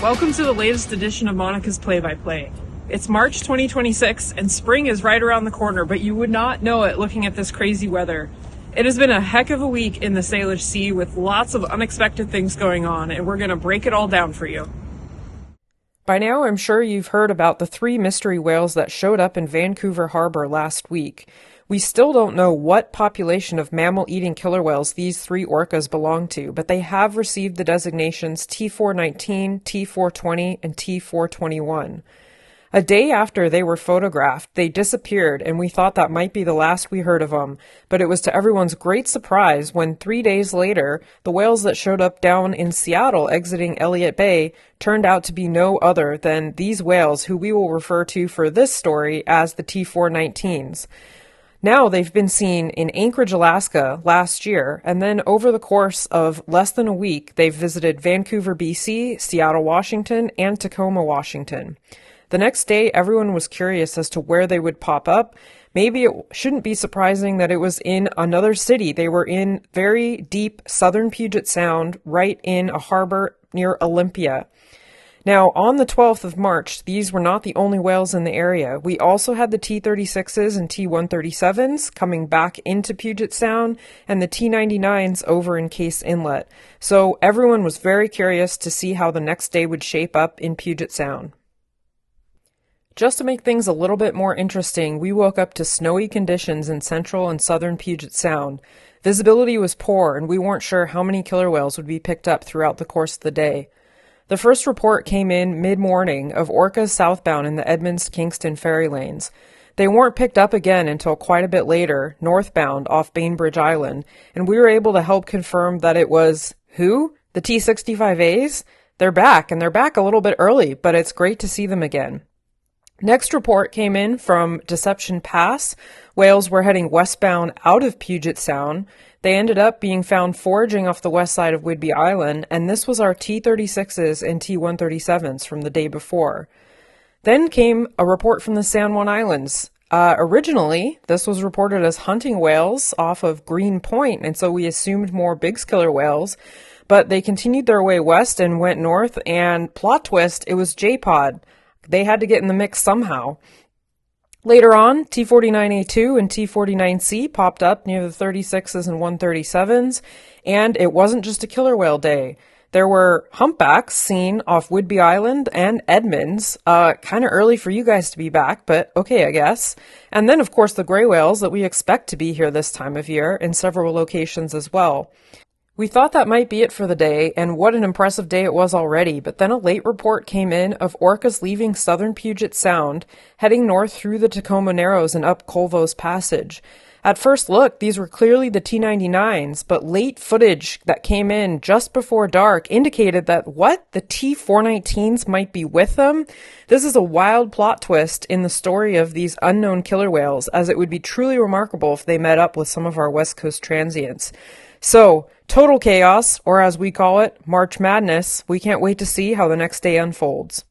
Welcome to the latest edition of Monica's Play-by-Play. It's March 2026 and spring is right around the corner, but you would not know it looking at this crazy weather. It has been a heck of a week in the Salish Sea with lots of unexpected things going on, and we're going to break it all down for you. By now, I'm sure you've heard about the 3 mystery whales that showed up in Vancouver Harbor last week. We still don't know what population of mammal-eating killer whales these 3 orcas belong to, but they have received the designations T419, T420, and T421. A day after they were photographed, they disappeared, and we thought that might be the last we heard of them, but it was to everyone's great surprise when 3 days later, the whales that showed up down in Seattle exiting Elliott Bay turned out to be no other than these whales who we will refer to for this story as the T419s. Now they've been seen in Anchorage, Alaska last year, and then over the course of less than a week, they've visited Vancouver, BC, Seattle, Washington, and Tacoma, Washington. The next day, everyone was curious as to where they would pop up. Maybe it shouldn't be surprising that it was in another city. They were in very deep southern Puget Sound, right in a harbor near Olympia. Now, on the 12th of March, these were not the only whales in the area. We also had the T-36s and T-137s coming back into Puget Sound and the T-99s over in Case Inlet. So everyone was very curious to see how the next day would shape up in Puget Sound. Just to make things a little bit more interesting, we woke up to snowy conditions in central and southern Puget Sound. Visibility was poor, and we weren't sure how many killer whales would be picked up throughout the course of the day. The first report came in mid-morning of orcas southbound in the Edmonds-Kingston ferry lanes. They weren't picked up again until quite a bit later, northbound off Bainbridge Island, and we were able to help confirm that it was, who? The T-65As? They're back, and they're back a little bit early, but it's great to see them again. Next report came in from Deception Pass. Whales were heading westbound out of Puget Sound. They ended up being found foraging off the west side of Whidbey Island, and this was our T-36s and T-137s from the day before. Then came a report from the San Juan Islands. Originally, this was reported as hunting whales off of Green Point, and so we assumed more big killer whales, but they continued their way west and went north, and plot twist, it was J-Pod. They had to get in the mix somehow. Later on, T-49A2 and T-49C popped up near the 36s and 137s, and it wasn't just a killer whale day. There were humpbacks seen off Whidbey Island and Edmonds. Kind of early for you guys to be back, but okay, I guess. And then, of course, the gray whales that we expect to be here this time of year in several locations as well. We thought that might be it for the day, and what an impressive day it was already, but then a late report came in of orcas leaving southern Puget Sound, heading north through the Tacoma Narrows and up Colvos Passage. At first look, these were clearly the T-99s, but late footage that came in just before dark indicated that, the T-419s might be with them? This is a wild plot twist in the story of these unknown killer whales, as it would be truly remarkable if they met up with some of our West Coast transients. So, total chaos, or as we call it, March Madness. We can't wait to see how the next day unfolds.